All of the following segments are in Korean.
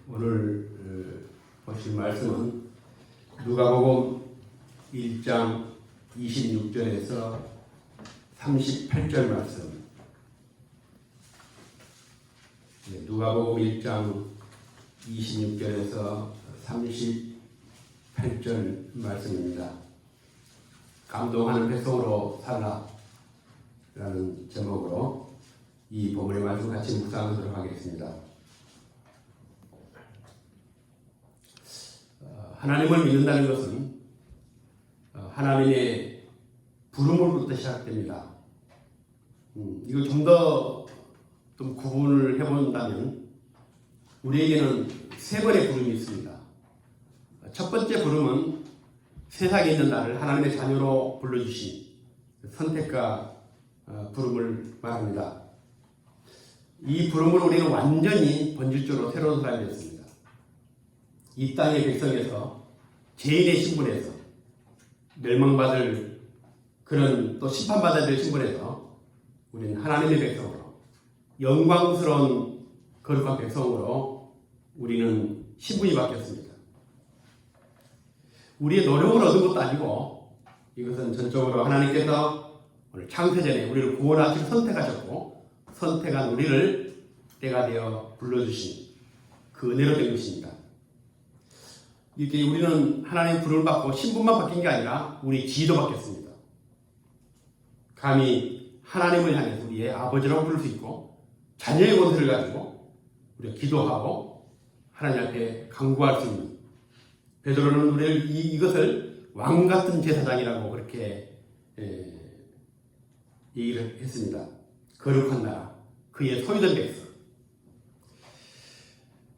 오늘 보실 말씀은 누가복음 1장 26절에서 38절 말씀. 누가복음 1장 26절에서 38절 말씀입니다. 감동하는 백성으로 살라라는 제목으로 이 본문의 말씀 같이 묵상하도록 하겠습니다. 하나님을 믿는다는 것은 하나님의 부름으로부터 시작됩니다. 이걸 좀 더 좀 구분을 해본다면 우리에게는 세 번의 부름이 있습니다. 첫 번째 부름은 세상에 있는 나를 하나님의 자녀로 불러주신 선택과 부름을 말합니다. 이 부름으로 우리는 완전히 본질적으로 새로운 사람이 됐습니다. 이 땅의 백성에서 죄인의 신분에서 멸망받을 그런 또 심판받아야 될 신분에서 우리는 하나님의 백성으로 영광스러운 거룩한 백성으로 우리는 신분이 바뀌었습니다. 우리의 노력을 얻은 것도 아니고 이것은 전적으로 하나님께서 오늘 창세전에 우리를 구원하시고 선택하셨고 선택한 우리를 때가 되어 불러주신 그 은혜로 된 것입니다. 이렇게 우리는 하나님의 부름을 받고 신분만 바뀐 게 아니라 우리 지위도 바뀌었습니다. 감히 하나님을 향해서 우리의 아버지라고 부를 수 있고 자녀의 권세를 가지고 우리가 기도하고 하나님 앞에 간구할 수 있는 베드로는 우리를 이것을 왕같은 제사장이라고 그렇게 얘기를 했습니다. 거룩한 나라, 그의 소유된 백성.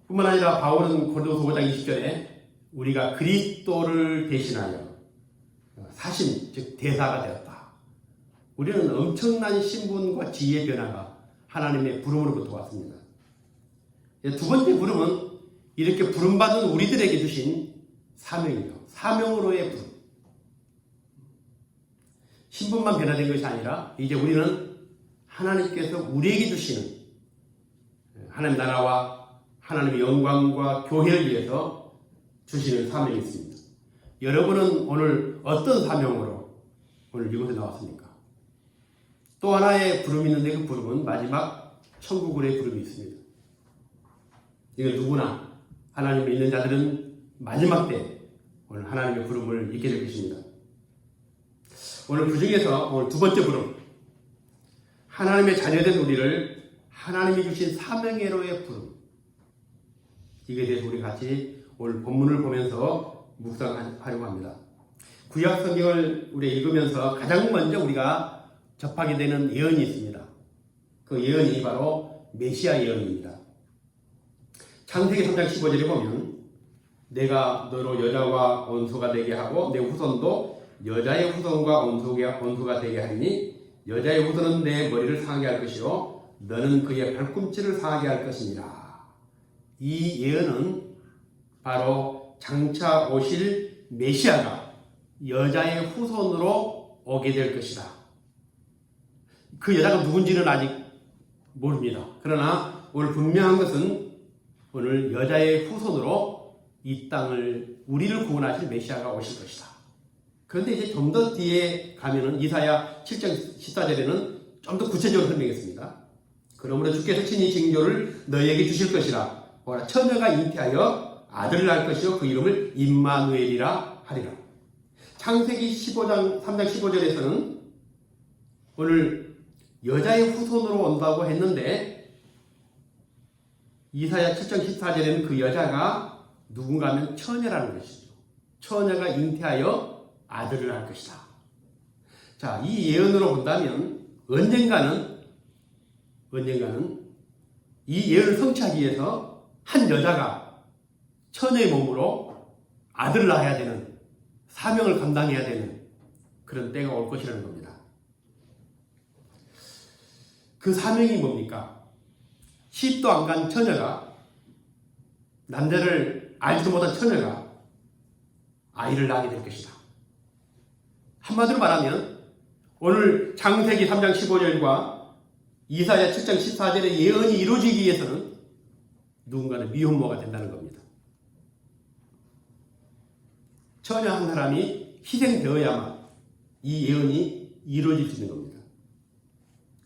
뿐만 아니라 바울은 고린도서 5장 20절에 우리가 그리스도를 대신하여 사신, 즉 대사가 되었다. 우리는 엄청난 신분과 지위의 변화가 하나님의 부름으로부터 왔습니다. 두 번째 부름은 이렇게 부름받은 우리들에게 주신 사명이요. 사명으로의 부름. 신분만 변화된 것이 아니라 이제 우리는 하나님께서 우리에게 주시는 하나님 나라와 하나님의 영광과 교회를 위해서 주시는 사명이 있습니다. 여러분은 오늘 어떤 사명으로 오늘 이곳에 나왔습니까? 또 하나의 부름이 있는데 그 부름은 마지막 천국으로의 부름이 있습니다. 이건 누구나 하나님을 믿는 자들은 마지막 때 오늘 하나님의 부름을 잊게 될 것입니다. 오늘 그 중에서 오늘 두 번째 부름, 하나님의 자녀된 우리를 하나님이 주신 사명으로의 부름, 이게 대해서 우리 같이 오늘 본문을 보면서 묵상하려고 합니다. 구약 성경을 우리가 읽으면서 가장 먼저 우리가 접하게 되는 예언이 있습니다. 그 예언이 바로 메시아 예언입니다. 창세기 3장 15절에 보면 내가 너로 여자와 원수가 되게 하고 내 후손도 여자의 후손과 원수가 되게 하리니 여자의 후손은 내 머리를 상하게 할 것이요 너는 그의 발꿈치를 상하게 할 것이니라. 이 예언은 바로 장차 오실 메시아가 여자의 후손으로 오게 될 것이다. 그 여자가 누군지는 아직 모릅니다. 그러나 오늘 분명한 것은 오늘 여자의 후손으로 이 땅을 우리를 구원하실 메시아가 오실 것이다. 그런데 이제 좀 더 뒤에 가면은 이사야 7장 14절에는 좀 더 구체적으로 설명했습니다. 그러므로 주께서 친히 징조를 너희에게 주실 것이라. 보라 처녀가 잉태하여 아들을 낳을 것이요 그 이름을 임마누엘이라 하리라. 창세기 3장 15절에서는 오늘 여자의 후손으로 온다고 했는데 이사야 7장 14절에는 그 여자가 누군가 하면 처녀라는 것이죠. 처녀가 잉태하여 아들을 낳을 것이다. 자, 이 예언으로 본다면 언젠가는 이 예언을 성취하기 위해서 한 여자가 처녀의 몸으로 아들을 낳아야 되는 사명을 감당해야 되는 그런 때가 올 것이라는 겁니다. 그 사명이 뭡니까? 10도 안 간 처녀가, 남자를 알지도 못한 처녀가 아이를 낳게 될 것이다. 한마디로 말하면 오늘 창세기 3장 15절과 이사야 7장 14절의 예언이 이루어지기 위해서는 누군가는 미혼모가 된다는 겁니다. 처녀 한 사람이 희생되어야만 이 예언이 이루어질 수 있는 겁니다.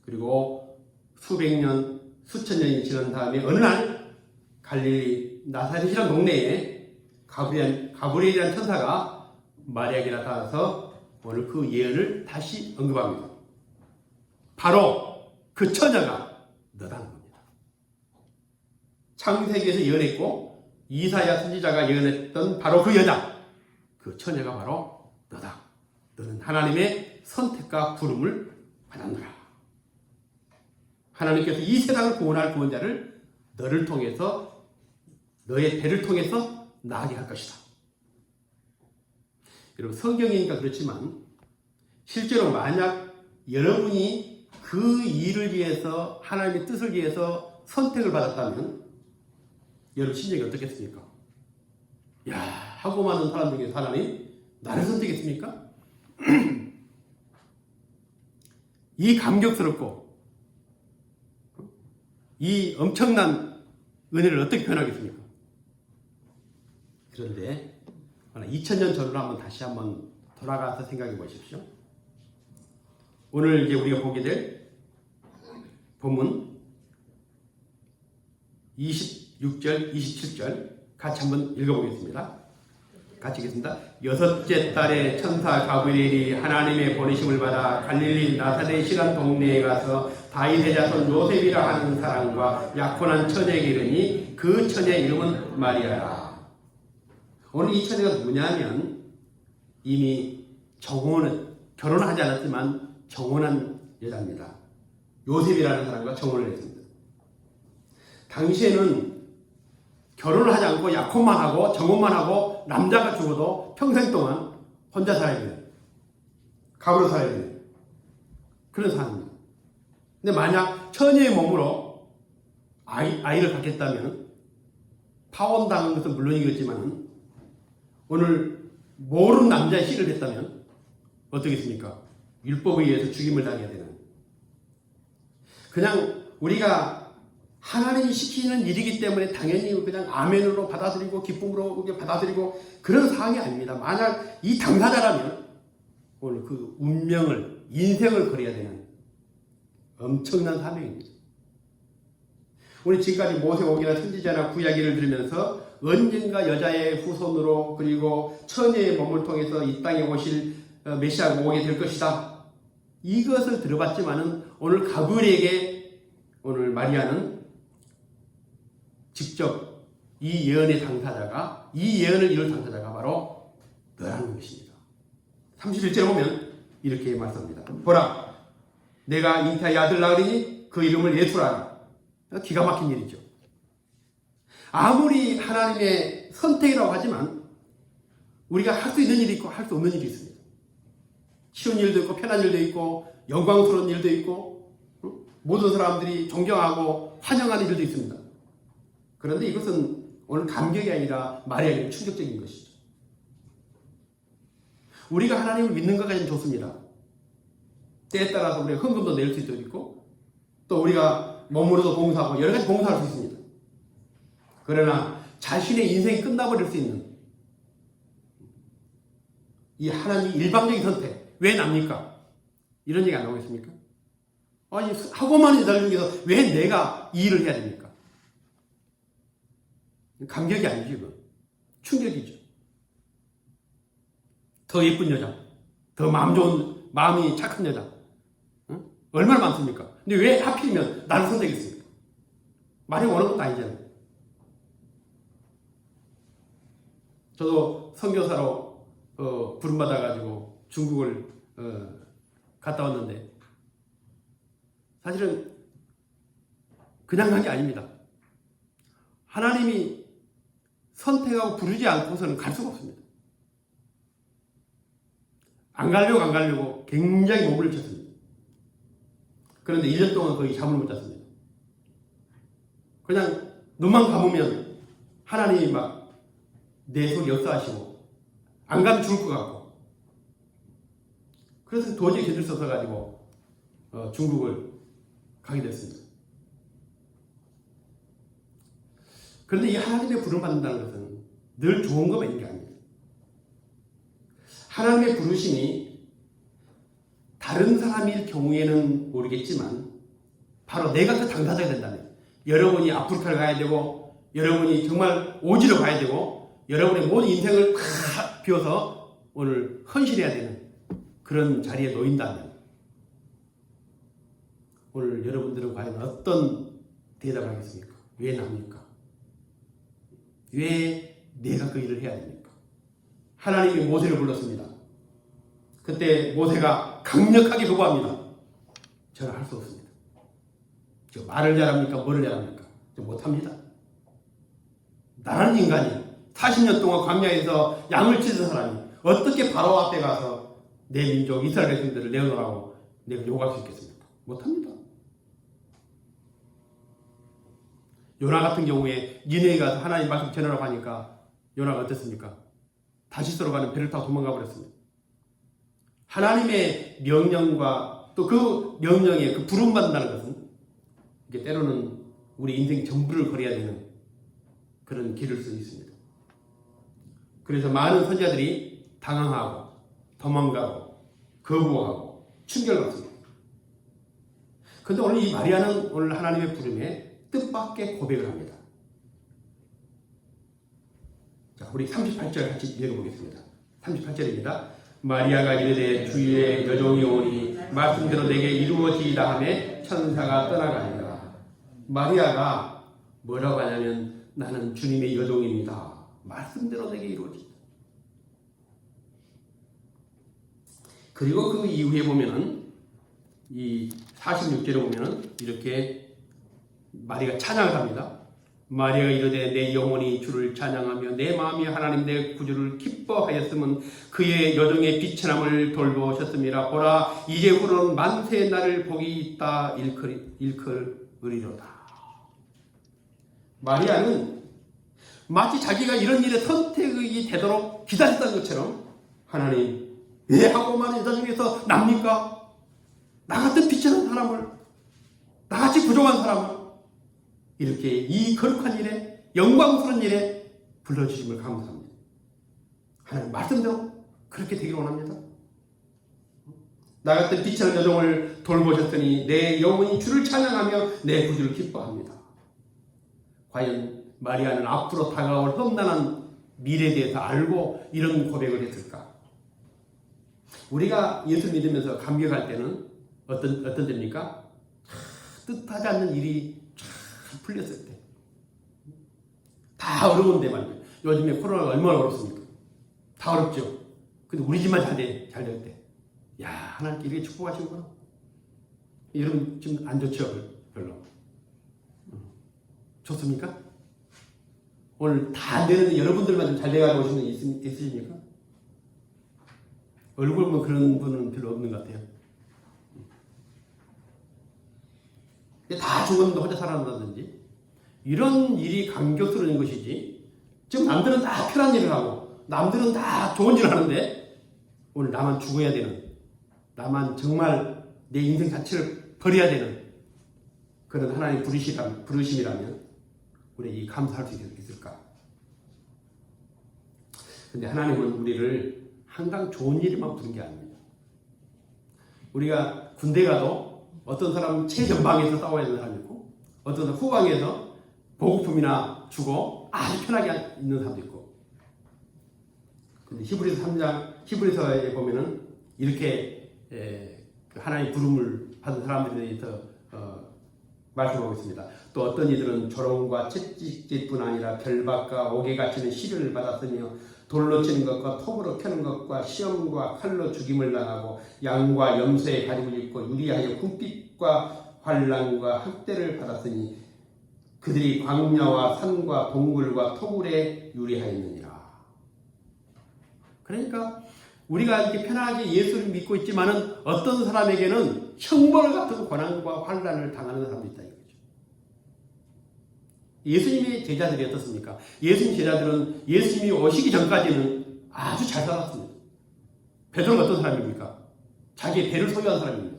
그리고 수백 년, 수천 년이 지난 다음에 어느 날 갈릴리 나사렛이라는 동네에 가브리엘이라는 천사가 마리아에게 나타나서 오늘 그 예언을 다시 언급합니다. 바로 그 처녀가 너다는 겁니다. 창세기에서 예언했고 이사야 선지자가 예언했던 바로 그 여자, 그 처녀가 바로 너다. 너는 하나님의 선택과 부름을 받았노라. 하나님께서 이 세상을 구원할 구원자를 너를 통해서, 너의 배를 통해서 나게 할 것이다. 여러분, 성경이니까 그렇지만 실제로 만약 여러분이 그 일을 위해서, 하나님의 뜻을 위해서 선택을 받았다면 여러분 심정이 어떻겠습니까? 야, 하고 많은 사람 중에 하나님 나를 선택했습니까? 이 감격스럽고 이 엄청난 은혜를 어떻게 표현하겠습니까? 그런데 2000년 전으로 다시 한번 돌아가서 생각해 보십시오. 오늘 이제 우리가 보게 될 본문 26절, 27절 같이 한번 읽어보겠습니다. 같이 읽겠습니다. 여섯째 달에 천사 가브리엘이 하나님의 보내심을 받아 갈릴리 나사렛이란 동네에 가서 다윗의 자손 요셉이라 하는 사람과 약혼한 처녀에게 이르니 그 처녀의 이름은 마리아라. 오늘 이 처녀가 누구냐면 이미 결혼을 하지 않았지만 정혼한 여자입니다. 요셉이라는 사람과 정혼을 했습니다. 당시에는 결혼을 하지 않고 약혼만 하고 정혼만 하고 남자가 죽어도 평생 동안 혼자 살아야 되는, 갑으로 살아야 되는 그런 사람입니다. 근데 만약 처녀의 몸으로 아이를 갖겠다면 파혼당한 것은 물론이겠지만 오늘 모르는 남자의 씨를 냈다면 어떻겠습니까? 율법에 의해서 죽임을 당해야 되는, 그냥 우리가 하나님이 시키는 일이기 때문에 당연히 그냥 아멘으로 받아들이고 기쁨으로 받아들이고 그런 사항이 아닙니다. 만약 이 당사자라면 오늘 그 운명을, 인생을 걸어야 되는 엄청난 사명입니다. 우리 지금까지 모세오기나 선지자나 구약기를 들으면서 언젠가 여자의 후손으로 그리고 처녀의 몸을 통해서 이 땅에 오실 메시아가 오게 될 것이다. 이것을 들어봤지만은 오늘 가브리엘에게 오늘 마리아는 직접 이 예언의 당사자가, 이 예언을 이룰 당사자가 바로 너라는 것입니다. 31절에 보면 이렇게 말씀합니다. 보라, 내가 잉태하여 아들 낳으리니 그 이름을 예수라. 기가 막힌 일이죠. 아무리 하나님의 선택이라고 하지만 우리가 할 수 있는 일이 있고 할 수 없는 일이 있습니다. 쉬운 일도 있고 편한 일도 있고 영광스러운 일도 있고 모든 사람들이 존경하고 환영하는 일도 있습니다. 그런데 이것은 오늘 감격이 아니라 마리아에게 충격적인 것이죠. 우리가 하나님을 믿는 것까지는 좋습니다. 때에 따라서 우리가 헌금도 낼 수도 있고 또 우리가 몸으로도 봉사하고 여러 가지 봉사할 수 있습니다. 그러나 자신의 인생이 끝나버릴 수 있는 이 하나님의 일방적인 선택, 왜 납니까? 이런 얘기 안 나오겠습니까? 아니, 하고 많은 여자들 중에서 왜 내가 이 일을 해야 됩니까? 감격이 아니죠, 이건. 충격이죠. 더 예쁜 여자, 더 마음이 착한 여자, 응? 얼마나 많습니까? 근데 왜 하필이면 나를 선택했습니까? 말이 원하는 것도 아니잖아요. 저도 선교사로 부름받아가지고 중국을 갔다 왔는데 사실은 그냥 간 게 아닙니다. 하나님이 선택하고 부르지 않고서는 갈 수가 없습니다. 안 가려고 굉장히 몸을 쳤습니다. 그런데 1년 동안 거의 잠을 못 잤습니다. 그냥 눈만 감으면 하나님이 막 내 속에 역사하시고 안 가면 죽을 것 같고 그래서 도저히 견딜 수 없어가지고 중국을 가게 됐습니다. 그런데 이 하나님의 부름을 받는다는 것은 늘 좋은 것만 있는 게 아닙니다. 하나님의 부르심이 다른 사람일 경우에는 모르겠지만 바로 내가 그 당사자가 된다면, 여러분이 아프리카를 가야 되고 여러분이 정말 오지로 가야 되고 여러분의 모든 인생을 다 비워서 오늘 헌신해야 되는 그런 자리에 놓인다면 오늘 여러분들은 과연 어떤 대답을 하겠습니까? 왜 납니까? 왜 내가 그 일을 해야 됩니까? 하나님이 모세를 불렀습니다. 그때 모세가 강력하게 거부합니다. 저는 할 수 없습니다. 저 말을 잘합니까? 뭐를 잘합니까? 저 못합니다. 나라는 인간이 40년 동안 광야에서 양을 치던 사람이 어떻게 바로 앞에 가서 내 민족 이스라엘 백성들을 내어놓으라고 내가 요구할 수 있겠습니까? 못합니다. 요나 같은 경우에 니네에 가서 하나님 말씀 전하라고 하니까 요나가 어땠습니까? 다시스로 가는 배를 타고 도망가 버렸습니다. 하나님의 명령과 또 그 명령에 그 부름받는다는 것은 이게 때로는 우리 인생 전부를 걸어야 되는 그런 길을 수 있습니다. 그래서 많은 선지자들이 당황하고 도망가고 거부하고 충격받습니다. 그런데 오늘 이 마리아는 오늘 하나님의 부름에 뜻밖의 고백을 합니다. 자, 우리 38절 같이 읽어보겠습니다. 38절입니다. 마리아가 이르되 주의 여종이 오니 말씀대로 내게 이루어지이다 하매 천사가 떠나가니라. 마리아가 뭐라고 하냐면 나는 주님의 여종입니다. 말씀대로 내게 이루어지이다. 그리고 그 이후에 보면은 이 46절에 보면은 이렇게 마리아가 찬양을 합니다. 마리아가 이르되 내 영혼이 주를 찬양하며 내 마음이 하나님 내 구주를 기뻐하였으면 그의 여종의 비천함을 돌보셨습니다. 보라 이제 후로는 만세 나를 복이 있다 일컬으리로다. 마리아는 마치 자기가 이런 일에 선택이 되도록 기다렸다는 것처럼 하나님 왜 하고만 여자 중에서 납니까? 나 같은 비천한 사람을, 나같이 부족한 사람을 이렇게 이 거룩한 일에, 영광스러운 일에 불러주심을 감사합니다. 하나님 말씀대로 그렇게 되기를 원합니다. 나 같은 비천한 여종을 돌보셨더니 내 영혼이 주를 찬양하며 내 구주를 기뻐합니다. 과연 마리아는 앞으로 다가올 험난한 미래에 대해서 알고 이런 고백을 했을까? 우리가 예수 믿으면서 감격할 때는 어떤 때입니까? 뜻하지 않는 일이 풀렸을 때. 다 어려운데 말이에요. 요즘에 코로나가 얼마나 어렵습니까? 다 어렵죠. 근데 우리 집만 잘 될 때. 야, 하나님께 이렇게 축복하시구나. 이러면 좀 안 좋죠, 별로. 좋습니까? 오늘 다 안 되는데 여러분들만 좀 잘 돼가지고 오시는 분 있으십니까? 얼굴 보면 그런 분은 별로 없는 것 같아요. 다 죽었는데 혼자 살아난다든지 이런 일이 감격스러운 것이지. 지금 남들은 다 편한 일을 하고 남들은 다 좋은 일을 하는데 오늘 나만 죽어야 되는, 나만 정말 내 인생 자체를 버려야 되는 그런 하나님의 부르심이라면 우리 이 감사할 수 있을까? 근데 하나님은 우리를 항상 좋은 일에만 부른 게 아닙니다. 우리가 군대 가도 어떤 사람은 최전방에서 싸워야 되는 사람이 있고 어떤 사람은 후방에서 보급품이나 주고 아주 편하게 있는 사람도 있고. 근데 히브리서 3장 히브리서에 보면은 이렇게 하나님의 부름을 받은 사람들에 대해서 말씀하고 있습니다. 또 어떤 이들은 조롱과 채찍질뿐 아니라 결박과 옥에 갇히는 시련을 받았으며 돌로 치는 것과 톱으로 켜는 것과 시험과 칼로 죽임을 당하고 양과 염소의 가죽을 입고 유리하여 궁핍과 환난과 학대를 받았으니 그들이 광야와 산과 동굴과 토굴에 유리하였느니라. 그러니까 우리가 이렇게 편하게 예수를 믿고 있지만은 어떤 사람에게는 형벌 같은 고난과 환난을 당하는 사람도 있다 이거죠. 예수님의 제자들이 어떻습니까? 예수님 제자들은 예수님이 오시기 전까지는 아주 잘 살았습니다. 베드로가 어떤 사람입니까? 자기의 배를 소유한 사람입니다.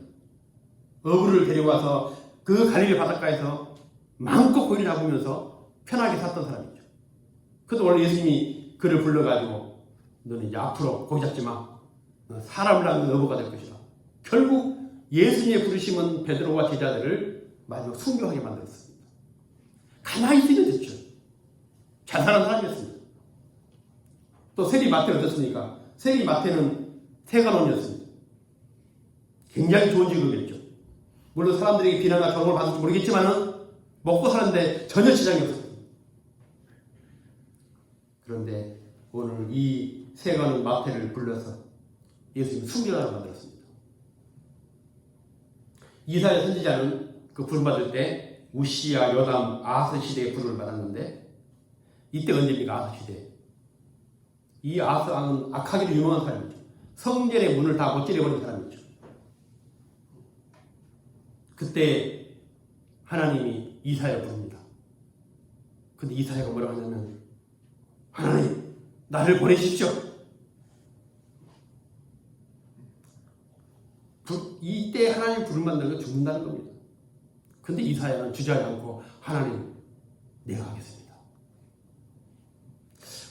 어부를 데려와서 그 갈릴리 바닷가에서 마음껏 고기를 잡으면서 편하게 샀던 사람이죠. 그래도 오늘 예수님이 그를 불러가지고 너는 이제 앞으로 고기 잡지 마. 사람을 낳는 어부가 될 것이다. 결국 예수님의 부르심은 베드로와 제자들을 마지막 순교하게 만들었습니다. 가만히 있으면 됐죠. 잘 사는 사람이었습니다. 또 세리 마태는 어떻습니까? 세리 마태는 세관원이었습니다. 굉장히 좋은 직업이었죠. 물론 사람들에게 비난과 경험을 받을지 모르겠지만은 먹고 사는데 전혀 지장이 없었습니다. 그런데 오늘 이 세관원 마태를 불러서 예수님을 순교하게 만들었습니다. 이사야 선지자는 그 부름받을 때 우시야, 요담, 아하스 시대에 부름을 받았는데 이때 언제입니까? 아하스 시대. 이 아하스 왕은 악하기로 유명한 사람이죠. 성전의 문을 다 못질러버린 사람이죠. 그때 하나님이 이사야를 부릅니다. 근데 이사야가 뭐라고 하냐면 하나님 나를 보내십시오. 이때 하나님 부름받는 건 죽는다는 겁니다. 근데 이사야는 주저하지 않고 하나님 내가 하겠습니다.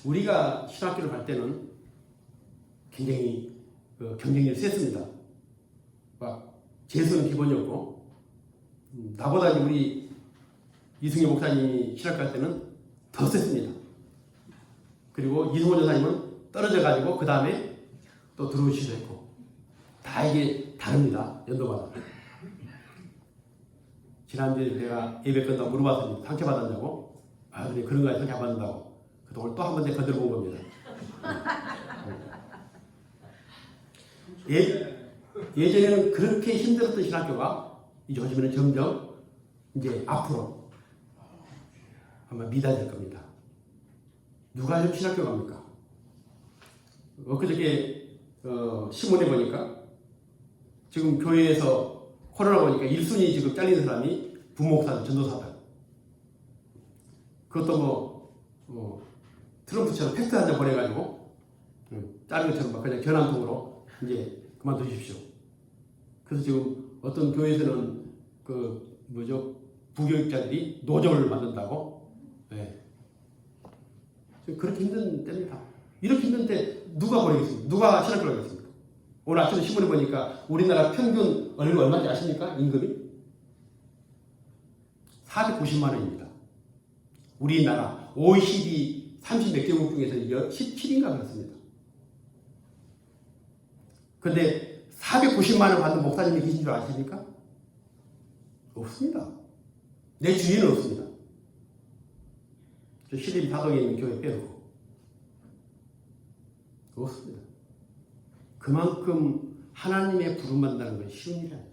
우리가 신학교를 갈 때는 굉장히 경쟁률이 셌습니다. 재수는 기본이었고 나보다 우리 이승희 목사님이 신학교 갈 때는 더 셌습니다. 그리고 이승호 전사님은 떨어져가지고 그 다음에 또 들어오시기도 했고 다 이게 다릅니다. 연도마다. 지난주에 내가 예배 끝나고 물어봤더니 상처받았냐고. 그래 그런 거야 상처 안 받는다고. 그래서 오늘 또 한 번 더 건드려본 겁니다. 예전에는 그렇게 힘들었던 신학교가 이제 요즘에는 점점 이제 앞으로 아마 미달될 겁니다. 누가 요즘 신학교 갑니까? 엊그저께 신문에 보니까 지금 교회에서 코로나 보니까 1순위 지금 잘리는 사람이 부목사들, 전도사들. 그것도 트럼프처럼 팩트 한 장 보내가지고 자른 것처럼 막 그냥 견한통으로 이제 그만두십시오. 그래서 지금 어떤 교회에서는 부교육자들이 노조를 만든다고. 네. 그렇게 힘든 때입니다. 이렇게 힘든 때 누가 보내겠습니까? 누가 신학교를 하겠습니까? 오늘 아침에 신문에 보니까 우리나라 평균 얼마인지 아십니까? 임금이? 490만 원입니다. 우리나라 OECD 30몇 개국 중에서 17인가 그렇습니다. 그런데 490만 원 받는 목사님이 계신 줄 아십니까? 없습니다. 내 주위에는 없습니다. 저 신림 다동에 있는 교회 빼놓고 없습니다. 그만큼 하나님의 부름받는다는 건 쉬운 일이 아니죠.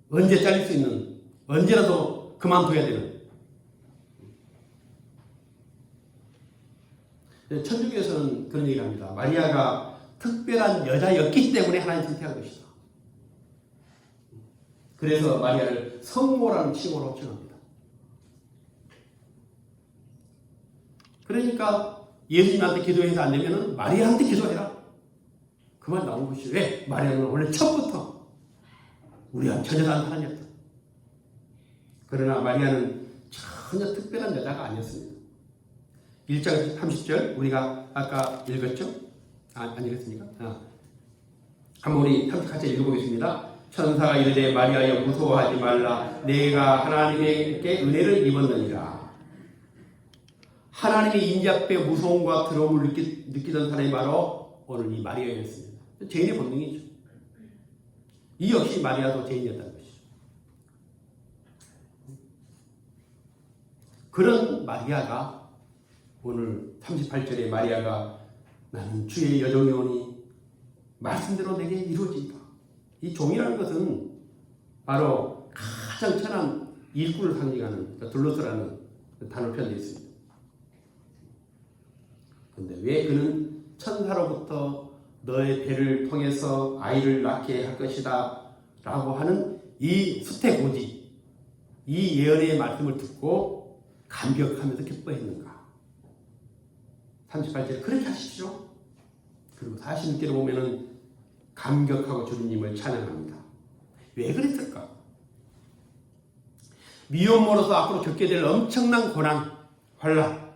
언제 잘릴 수 있는, 언제라도 그만둬야 되는. 천주교에서는 그런 얘기를 합니다. 마리아가 특별한 여자였기 때문에 하나님 선택한 것이다. 그래서 마리아를 성모라는 칭호로 칭합니다. 그러니까 예수님한테 기도해서 안 되면 마리아한테 기도해라. 그 말 나온 것이죠. 왜? 마리아는 원래 처음부터 우리와 전혀 다른 사람이었다. 그러나 마리아는 전혀 특별한 여자가 아니었습니다. 1장 30절 우리가 아까 읽었죠? 안 읽었습니까? 한번 우리 30절 읽어보겠습니다. 천사가 이르되 마리아여 무서워하지 말라. 내가 하나님께 은혜를 입었느니라. 하나님의 인지 앞에 무서움과 두려움을 느끼던 사람이 바로 오늘 이 마리아였습니다. 죄인의 본능이죠. 이 역시 마리아도 죄인이었다는 것이죠. 그런 마리아가 오늘 38절에 마리아가 나는 주의 여종이오니 말씀대로 내게 이루어진다. 이 종이라는 것은 바로 가장 천한 일꾼을 상징하는 둘로스라는 단어 표현되어 있습니다. 그런데 왜 그는 천사로부터 너의 배를 통해서 아이를 낳게 할 것이다 라고 하는 이 수태고지, 이 예언의 말씀을 듣고 감격하면서 기뻐했는가? 38절 그렇게 하십시오. 그리고 46절에 보면은 감격하고 주님을 찬양합니다. 왜 그랬을까? 미혼모로서 앞으로 겪게 될 엄청난 고난, 환난,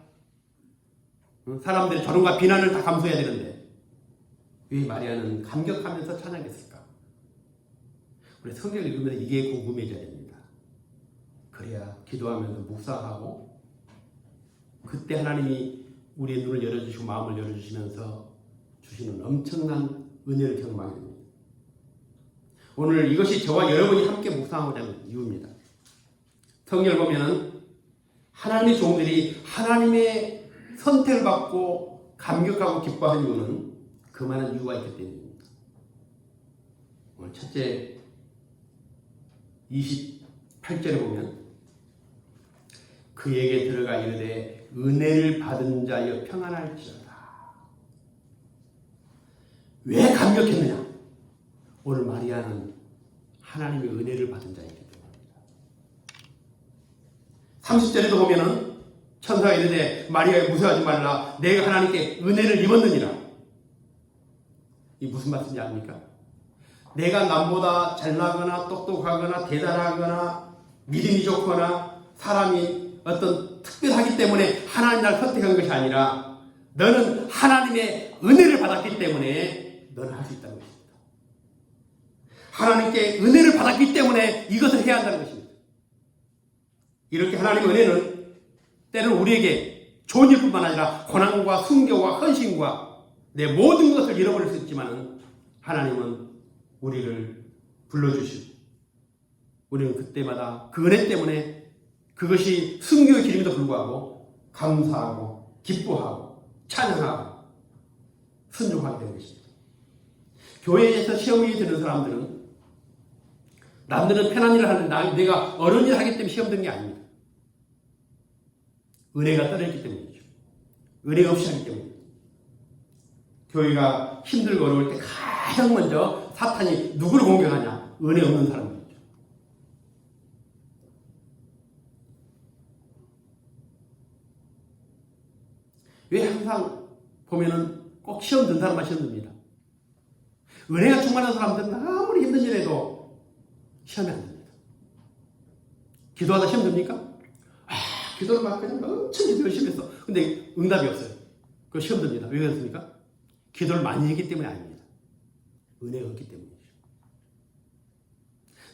사람들의 조롱과 비난을 다 감수해야 되는데 왜 마리아는 감격하면서 찬양했을까? 우리 성경을 읽으면 이게 궁금해져야 됩니다. 그래야 기도하면서 묵상하고 그때 하나님이 우리의 눈을 열어주시고 마음을 열어주시면서 주시는 엄청난 은혜를 경험하게 됩니다. 오늘 이것이 저와 여러분이 함께 묵상하고자 하는 이유입니다. 성경을 보면은 하나님의 종들이 하나님의 선택을 받고 감격하고 기뻐하는 이유는 그만한 이유가 있기 때문입니다. 오늘 첫째 28절에 보면 그에게 들어가 이르되 은혜를 받은 자여 평안할지어다. 왜 감격했느냐? 오늘 마리아는 하나님의 은혜를 받은 자이기 때문입니다. 30절에도 보면은 천사가 이르되 마리아여 무서워하지 말라 내가 하나님께 은혜를 입었느니라. 이 무슨 말씀인지 압니까? 내가 남보다 잘나거나 똑똑하거나 대단하거나 믿음이 좋거나 사람이 어떤 특별하기 때문에 하나님 나를 선택한 것이 아니라 너는 하나님의 은혜를 받았기 때문에 너는 할 수 있다는 것입니다. 하나님께 은혜를 받았기 때문에 이것을 해야 한다는 것입니다. 이렇게 하나님의 은혜는 때로는 우리에게 좋은 일뿐만 아니라 고난과 순교와 헌신과 내 모든 것을 잃어버릴 수 있지만 하나님은 우리를 불러주시고 우리는 그때마다 그 은혜 때문에 그것이 순교의 길임에도 불구하고 감사하고 기뻐하고 찬양하고 순종하게 되는 것입니다. 교회에서 시험이 드는 사람들은 남들은 편한 일을 하는데 내가 어려운 일을 하기 때문에 시험 드는 게 아닙니다. 은혜가 떨어졌기 때문이죠. 은혜가 없이 하기 때문입니다. 교회가 힘들고 어려울 때 가장 먼저 사탄이 누구를 공격하냐? 은혜 없는 사람들이죠. 왜 항상 보면은 꼭 시험 든 사람만 시험 듭니다. 은혜가 충만한 사람들은 아무리 힘든 일에도 시험이 안 됩니다. 기도하다 시험 듭니까? 기도를 막 그냥 엄청 기도 열심히 했어. 근데 응답이 없어요. 그 시험 듭니다. 왜 그렇습니까? 기도를 많이 했기 때문이 아닙니다. 은혜가 없기 때문이죠.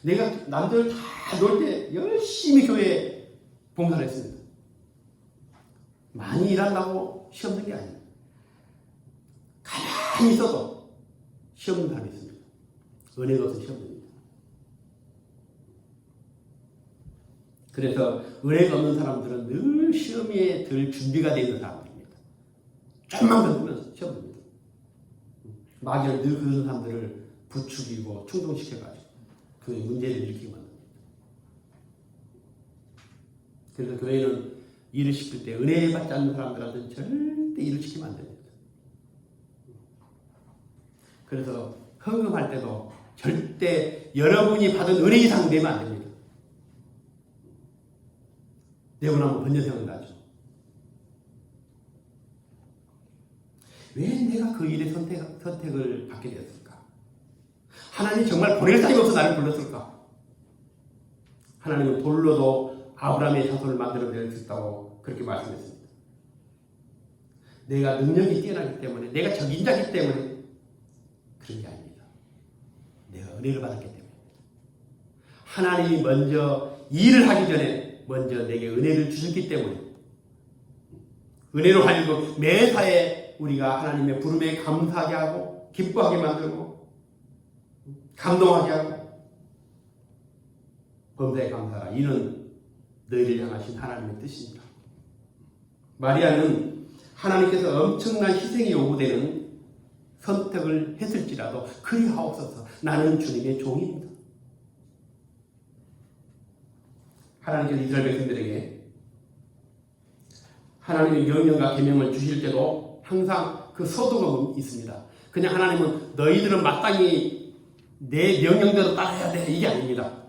내가 남들 다 놀 때 열심히 교회에 봉사를 했습니다. 많이 일한다고 시험 든 게 아닙니다. 가만히 있어도 시험 든 사람이 있습니다. 은혜가 없어서 시험 듭니다. 그래서 은혜가 없는 사람들은 늘 시험에 들 준비가 되어 있는 사람들입니다. 좀만 던지면 시험 듭니다. 마귀는 늘 그런 사람들을 부추기고 충동시켜가지고 그 문제를 일으키게 만듭니다. 그래서 교회는 일을 시킬 때 은혜 받지 않는 사람들한테는 절대 일을 시키면 안 됩니다. 그래서 헌금할 때도 절대 여러분이 받은 은혜 이상 내면 안 됩니다. 내고 나면 번뇌생각 나죠. 왜 내가 그 일에 선택을 받게 되었을까? 하나님이 정말 보낼 사람이 없어 나를 불렀을까? 하나님은 돌로도 아브라함의 자손을 만들어낼 수 있다고 그렇게 말씀했습니다. 내가 능력이 뛰어나기 때문에 내가 적인자기 때문에 그런 게 아닙니다. 내가 은혜를 받았기 때문에 하나님이 먼저 일을 하기 전에 먼저 내게 은혜를 주셨기 때문에 은혜로 하여금 매사에 우리가 하나님의 부름에 감사하게 하고 기뻐하게 만들고 감동하게 하고 범사에 감사하라. 이는 너희를 향하신 하나님의 뜻입니다. 마리아는 하나님께서 엄청난 희생이 요구되는 선택을 했을지라도 그리하옵소서 나는 주님의 종입니다. 하나님께서 이스라엘 백성들에게 하나님의 명령과 계명을 주실 때도 항상 그 서두가 있습니다. 그냥 하나님은 너희들은 마땅히 내 명령대로 따라야 돼 이게 아닙니다.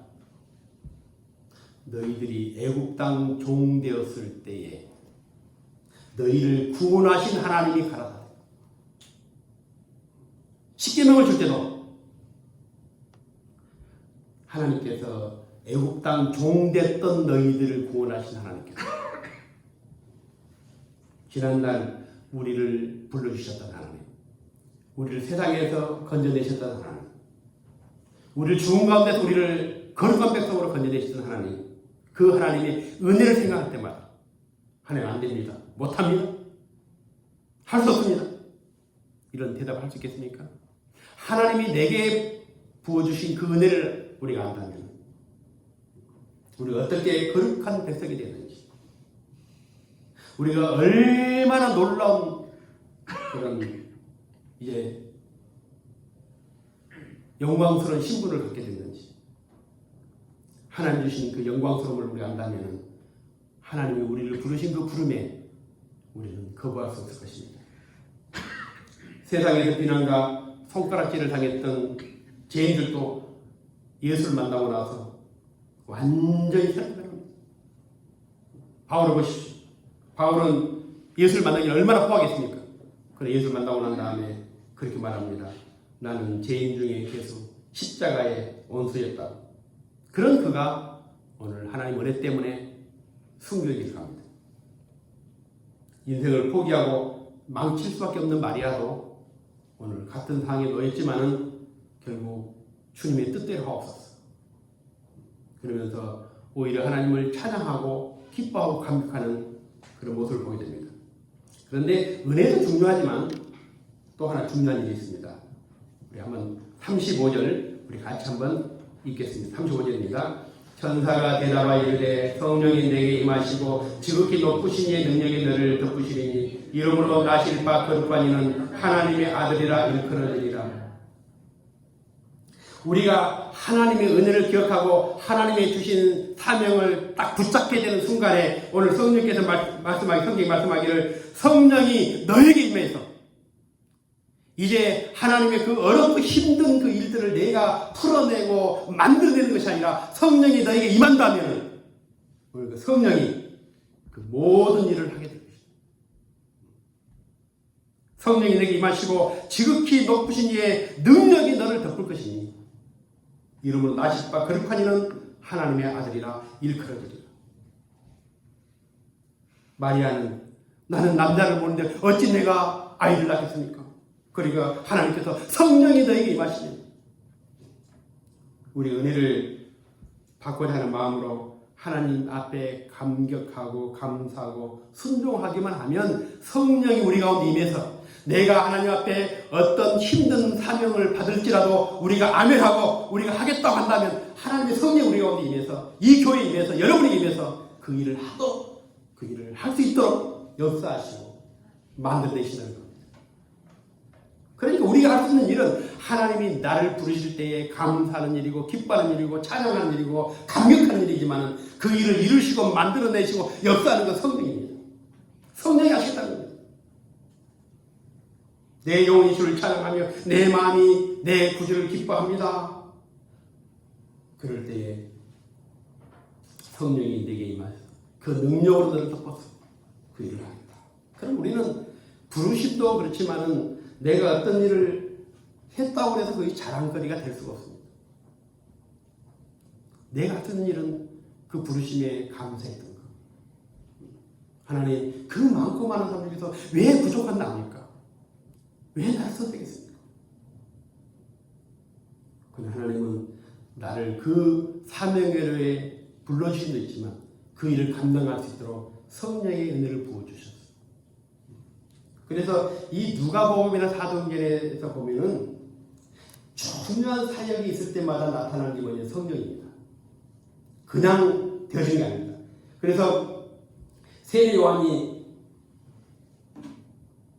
너희들이 애굽 땅 종되었을 때에 너희를 구원하신 하나님이 가라사대 십계명을 줄 때도 하나님께서 애굽 땅 종됐던 너희들을 구원하신 하나님께서 지난날 우리를 불러주셨던 하나님, 우리를 세상에서 건져내셨던 하나님, 우리를 죽은 가운데서 우리를 거룩한 백성으로 건져내셨던 하나님, 그 하나님의 은혜를 생각할 때마다 하나님 안 됩니다, 못합니다, 할 수 없습니다, 이런 대답을 할 수 있겠습니까? 하나님이 내게 부어주신 그 은혜를 우리가 안다면 우리가 어떻게 거룩한 백성이 되는지, 우리가 얼마나 놀라운 그런 이제 영광스러운 신분을 갖게 됐는지, 하나님 주신 그 영광스러움을 우리가 안다면 하나님이 우리를 부르신 그 부름에 우리는 거부할 수 없을 것입니다. 세상에서 비난과 손가락질을 당했던 죄인들도 예수를 만나고 나서 완전히 새롭습니다. 바울을 보십시오. 바울은 예수를 만나기 얼마나 포하겠습니까? 그래 예수를 만나고 난 다음에 그렇게 말합니다. 나는 죄인 중에 계속 십자가의 원수였다. 그런 그가 오늘 하나님 은혜 때문에 순교의 길을 갑니다. 인생을 포기하고 망칠 수밖에 없는 마리아도 오늘 같은 상황에 놓였지만은 결국 주님의 뜻대로 하옵소서. 그러면서 오히려 하나님을 찬양하고 기뻐하고 감격하는 그런 모습을 보게 됩니다. 그런데 은혜도 중요하지만 또 하나 중요한 일이 있습니다. 우리 한번 35절 우리 같이 한번 읽겠습니다. 35절입니다. 천사가 대답하여 이르되 성령이 내게 임하시고 지극히 높으신 이의 능력이 너를 덮으시리니 이름으로 나실 바 거룩한 이는 하나님의 아들이라 일컬어지리라. 우리가 하나님의 은혜를 기억하고 하나님의 주신 사명을 딱 붙잡게 되는 순간에 오늘 성령께서 성경이 말씀하기를 성령이 너에게 임해서 이제 하나님의 그 어렵고 힘든 그 일들을 내가 풀어내고 만들어내는 것이 아니라 성령이 너에게 임한다면 오늘 그 성령이 그 모든 일을 하게 될 것입니다. 성령이 내게 임하시고 지극히 높으신 이의 능력이 너를 덮을 것이니 이름으로 나실 바 거룩한 이는 하나님의 아들이라 일컬어지리라. 마리아는 나는 남자를 보는데 어찌 내가 아이를 낳겠습니까? 그러니까 하나님께서 성령이 너에게 임하시니 우리 은혜를 받고자 하는 마음으로 하나님 앞에 감격하고 감사하고 순종하기만 하면 성령이 우리 가운데 임해서 내가 하나님 앞에 어떤 힘든 사명을 받을지라도 우리가 아멘하고 우리가 하겠다고 한다면 하나님의 성령이 우리 가운데 임해서 이 교회에 임해서 여러분이 임해서 그 일을 하도록 그 일을 할 수 있도록 역사하시고 만들어내시는 겁니다. 그러니까 우리가 할 수 있는 일은 하나님이 나를 부르실 때에 감사하는 일이고 기뻐하는 일이고 찬양하는 일이고 감격하는 일이지만 그 일을 이루시고 만들어내시고 역사하는 건 성령입니다. 성령이 하시겠다는 겁니다. 내 영혼이 주를 찬양하며 내 마음이 내 구주를 기뻐합니다. 그럴 때에 성령이 내게 임하셔서 그 능력으로 너를 덮어서 그 일을 하겠다. 그럼 우리는 부르심도 그렇지만은 내가 어떤 일을 했다고 해서 그게 자랑거리가 될 수가 없습니다. 내가 했던 일은 그 부르심에 감사했던 것. 하나님 그 많고 많은 사람 중에서 왜 부족한 나입니까? 왜 나를 선택했습니까? 근데 하나님은 나를 그 사명회로에 불러주신 도 있지만 그 일을 감당할 수 있도록 성령의 은혜를 부어주셨어요. 그래서 이 누가복음이나 사도행전에서 보면은 중요한 사역이 있을 때마다 나타나는 게 뭐냐? 성령입니다. 그냥 되어진 게 아닙니다. 그래서 세례 요한이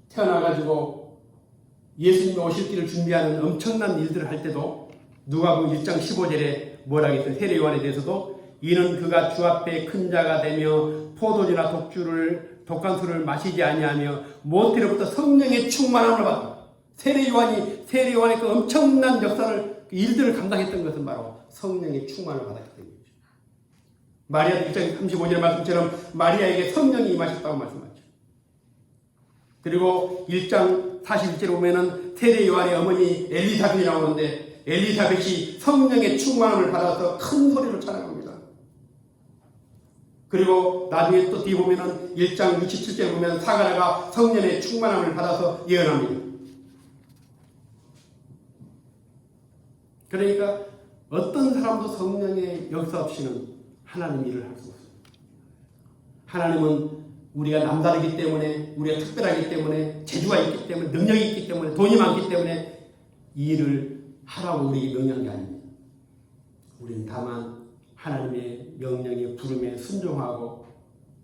태어나가지고 예수님이 오실 길을 준비하는 엄청난 일들을 할 때도 누가복음 1장 15절에 뭐라고 했어요? 세례 요한에 대해서도 이는 그가 주 앞에 큰 자가 되며 포도주나 독간술을 마시지 아니하며 무엇으로부터 성령의 충만함을 받아. 세례 요한의 그 엄청난 역사를 일들을 감당했던 것은 바로 성령의 충만을 받았기 때문이죠. 마리아 1장 35절 말씀처럼 마리아에게 성령이 임하셨다고 말씀하죠. 그리고 1장 41절에 보면은 세례 요한의 어머니 엘리사벳이 나오는데 엘리사벳이 성령의 충만함을 받아서 큰 소리로 찬양합니다. 그리고 나중에 또 뒤에 보면은 1장 67절에 보면 사가랴가 성령의 충만함을 받아서 예언합니다. 그러니까 어떤 사람도 성령의 역사 없이는 하나님 일을 할 수 없습니다. 하나님은 우리가 남다르기 때문에, 우리가 특별하기 때문에, 재주가 있기 때문에, 능력이 있기 때문에, 돈이 많기 때문에 이 일을 하라고 우리에게 명령한 게 아닙니다. 우리는 다만 하나님의 명령에 부름에 순종하고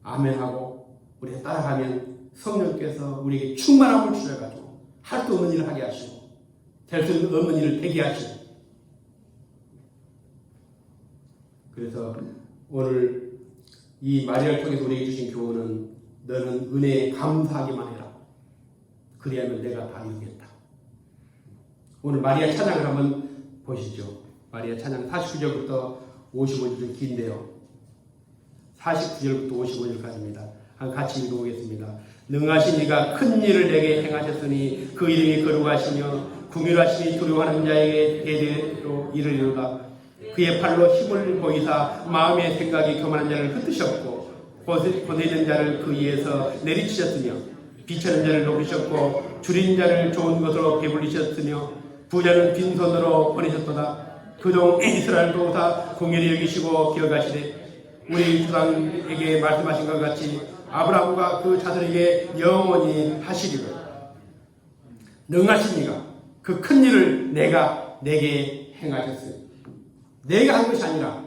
아멘하고 우리가 따라가면 성령께서 우리에게 충만함을 주셔가지고 할 수 없는 일을 하게 하시고 될 수 없는 일을 되게 하시고, 그래서 오늘 이 마리아를 통해서 우리에게 주신 교훈은 너는 은혜에 감사하기만 해라. 그리하면 내가 다 이루겠다. 오늘 마리아 찬양을 한번 보시죠. 마리아 찬양 49절부터 55절 긴데요. 49절부터 55절까지입니다. 같이 읽어보겠습니다. 능하신 이가 큰 일을 내게 행하셨으니 그 이름이 거룩하시며 궁휼하심이 두려워하는 자에게 대대로 이르리로다. 그의 팔로 힘을 보이사 마음의 생각이 교만한 자를 흩으셨고 고뇌된 자를 그 위에서 내리치셨으며 비천한 자를 높이셨고 줄인 자를 좋은 것으로 배불리셨으며 부자는 빈손으로 보내셨도다. 그동 이스라엘도 다 공연히 여기시고 기억하시되 우리 조상에게 말씀하신 것 같이 아브라함과 그 자들에게 영원히 하시리로다. 능하신 이가 그 큰 일을 내게 행하셨어요. 내가 한 것이 아니라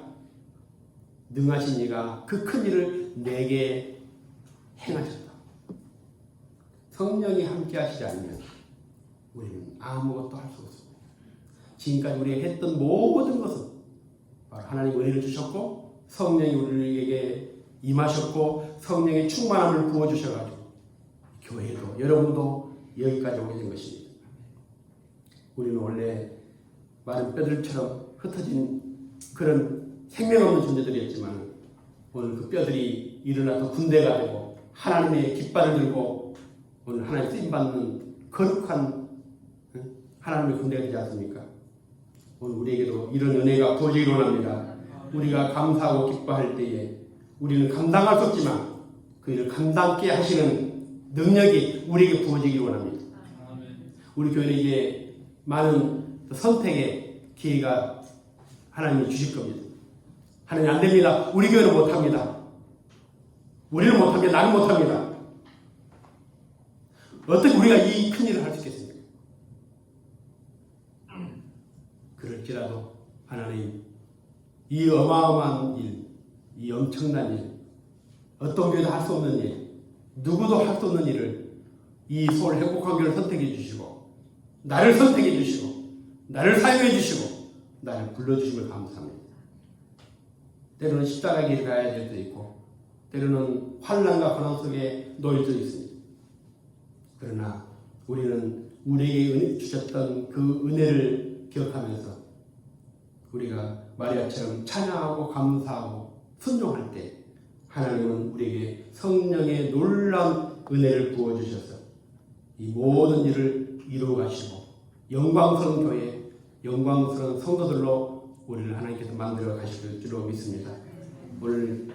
능하신 이가 그 큰 일을 내게 행하셨다. 성령이 함께 하시지 않으면 우리는 아무것도 할 수 없습니다. 지금까지 우리가 했던 모든 것은 바로 하나님 은혜를 주셨고 성령이 우리에게 임하셨고 성령의 충만함을 부어주셔가지고 교회도 여러분도 여기까지 오게 된 것입니다. 우리는 원래 마른 뼈들처럼 흩어진 그런 생명 없는 존재들이었지만 오늘 그 뼈들이 일어나서 군대가 되고 하나님의 깃발을 들고 오늘 하나님 쓰임받는 거룩한 하나님의 군대가 되지 않습니까? 오늘 우리에게도 이런 은혜가 부어지기를 원합니다. 우리가 감사하고 기뻐할 때에 우리는 감당할 수 없지만 그 일을 감당케 하시는 능력이 우리에게 부어지기를 원합니다. 우리 교회는 이제 많은 선택의 기회가 하나님이 주실 겁니다. 하나님 안 됩니다. 우리 교회는 못합니다. 우리는 못합니다. 나는 못합니다. 어떻게 우리가 이 큰 일을 할 수 있겠습니까? 그럴지라도 하나님 이 어마어마한 일, 이 엄청난 일, 어떤 교회도 할 수 없는 일, 누구도 할 수 없는 일을 이 서울 행복한 교회를 선택해 주시고 나를 선택해 주시고 나를 사용해 주시고 나를 불러주심을 감사합니다. 때로는 십자가 길을 가야 될 때도 있고 때로는 환난과 고난 속에 놓일 때도 있습니다. 그러나 우리는 우리에게 주셨던 그 은혜를 기억하면서 우리가 마리아처럼 찬양하고 감사하고 순종할 때 하나님은 우리에게 성령의 놀라운 은혜를 부어주셔서 이 모든 일을 이루어 가시고 영광스러운 교회, 영광스러운 성도들로 우리를 하나님께서 만들어 가실 줄로 믿습니다. 오늘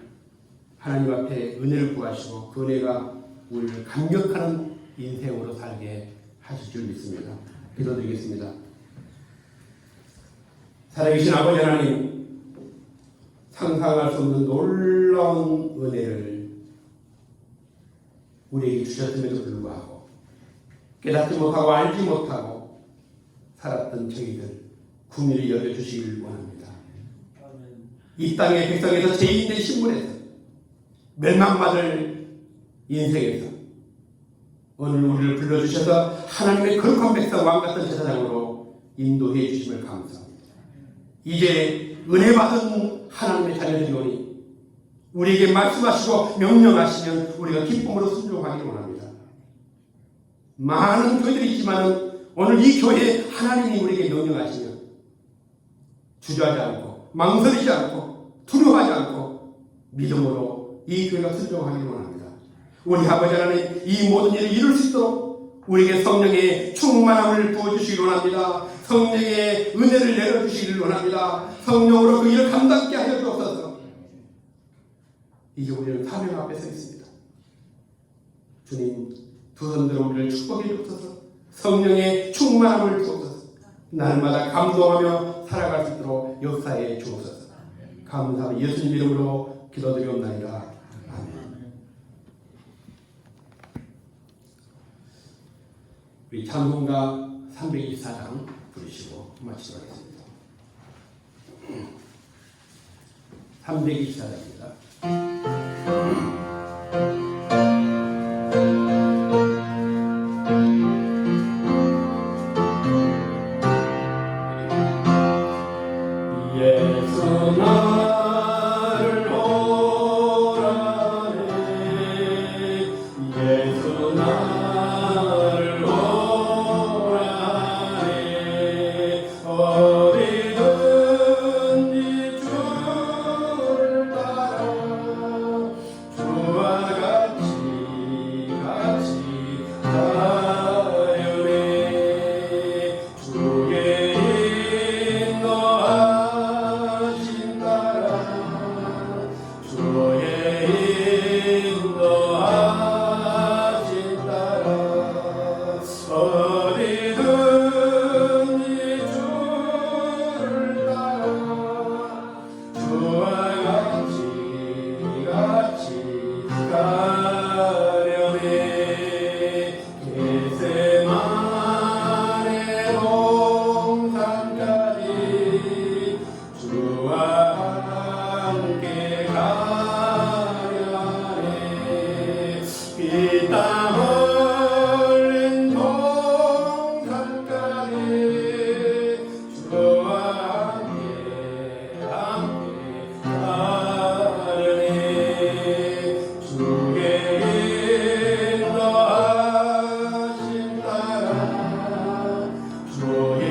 하나님 앞에 은혜를 구하시고 그 은혜가 우리를 감격하는 인생으로 살게 하실 줄 믿습니다. 기도드리겠습니다. 살아계신 아버지 하나님, 상상할 수 없는 놀라운 은혜를 우리에게 주셨음에도 불구하고 깨닫지 못하고 알지 못하고 살았던 저희들 긍휼히 여겨주시길 원합니다. 이 땅의 백성에서 죄인된 신분에서 멸망받을 인생에서 오늘 우리를 불러주셔서 하나님의 거룩한 백성 왕같은 제사장으로 인도해 주심을 감사합니다. 이제 은혜 받은 하나님의 자녀들이오니 우리에게 말씀하시고 명령하시면 우리가 기쁨으로 순종하기를 원합니다. 많은 교회들이 있지만 오늘 이 교회에 하나님이 우리에게 명령하시면 주저하지 않고 망설이지 않고 두려워하지 않고 믿음으로 이 교회가 순종하기를 원합니다. 우리 아버지 하나님 이 모든 일을 이룰 수 있도록 우리에게 성령의 충만함을 부어주시기 원합니다. 성령의 은혜를 내려주시기를 원합니다. 성령으로 그 일을 감당케 하여 주옵소서. 이제 우리는 사명 앞에 서 있습니다. 주님, 두 손으로 우리를 축복해 주옵소서. 성령의 충만함을 주옵소서. 날마다 감동하며 살아갈 수 있도록 역사해 주옵소서. 감사합니다. 예수님 이름으로 기도드리옵나이다. 아멘. 우리 찬송가 324장 부르시고 마치도록 하겠습니다. 324장입니다. 예수 나를 오라네 예수 나를 오라네 어디든지 주를 따라 주와 같이 가려네 주의 인도하심 따라 주의 인도하심 따라 어디든지 주를 따라 주와 같이 가려네 겟세마네 동산까지 주와 함께 가려네 피땀 흘린 동산까지 주와 함께 가려네 주의 인도하심 따라 주의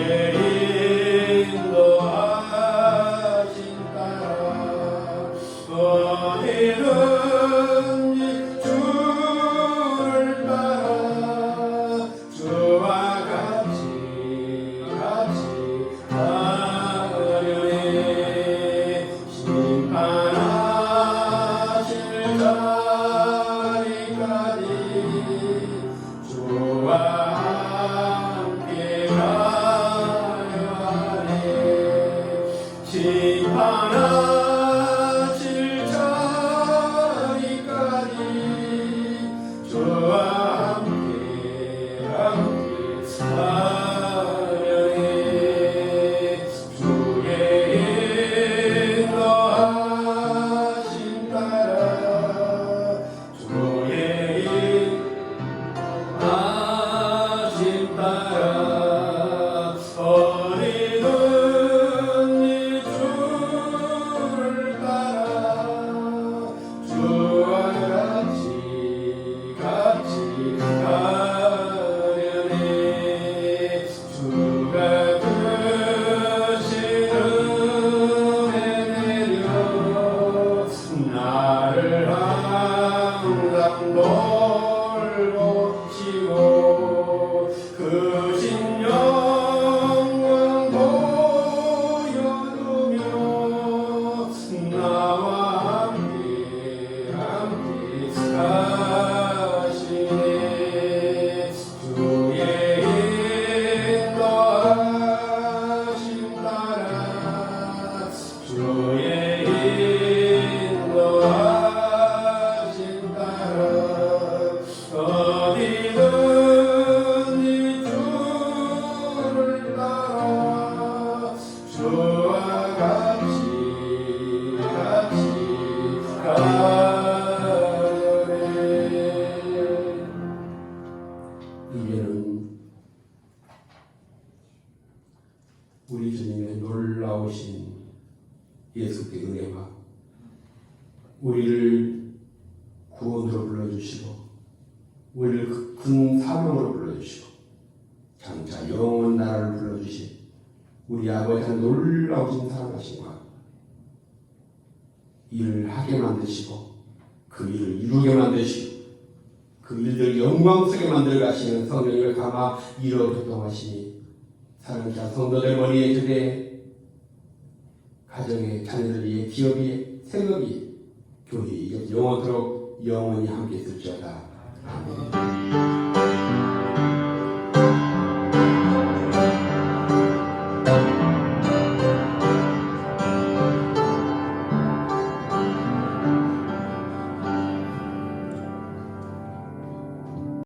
인도하심 따라 어디든지 주를 따라 주와 같이 가려네 심판하실 자리까지 주와 함께 가려네 심판하실 자리까지 주와 함께 가려네 주의 인도하심 따라 주의 인도하심 따라 어디든지 주를 따라 주와 같이 가려네 주가 크신 은혜 내려 나를 항상 돌보시고 크신 영광 보여주며 나와 함께 가시네 주의 인도하심 따라 주의 인도하심 따라 어디든지 주를 따라 주와 같이 가려네 이제는 우리 주님의 놀라우신 예수께 은혜와 우리를 구원으로 불러주시고 우리를 큰 사명으로 불러주시고 장차 영원 나라를 불러주신 우리 아버지의 놀라우신 사랑하심과 일을 하게 만드시고 그 일을 이루게 만드시고 그 일들 영광 속에 만들어 가시는 성령을 감아 이뤄 교통하시니 사랑하는 성도들 머리에 저게 가정의 자녀들 위해 기업 위해 생업 위해 교회 영원토록 영원히 함께 있을지어다.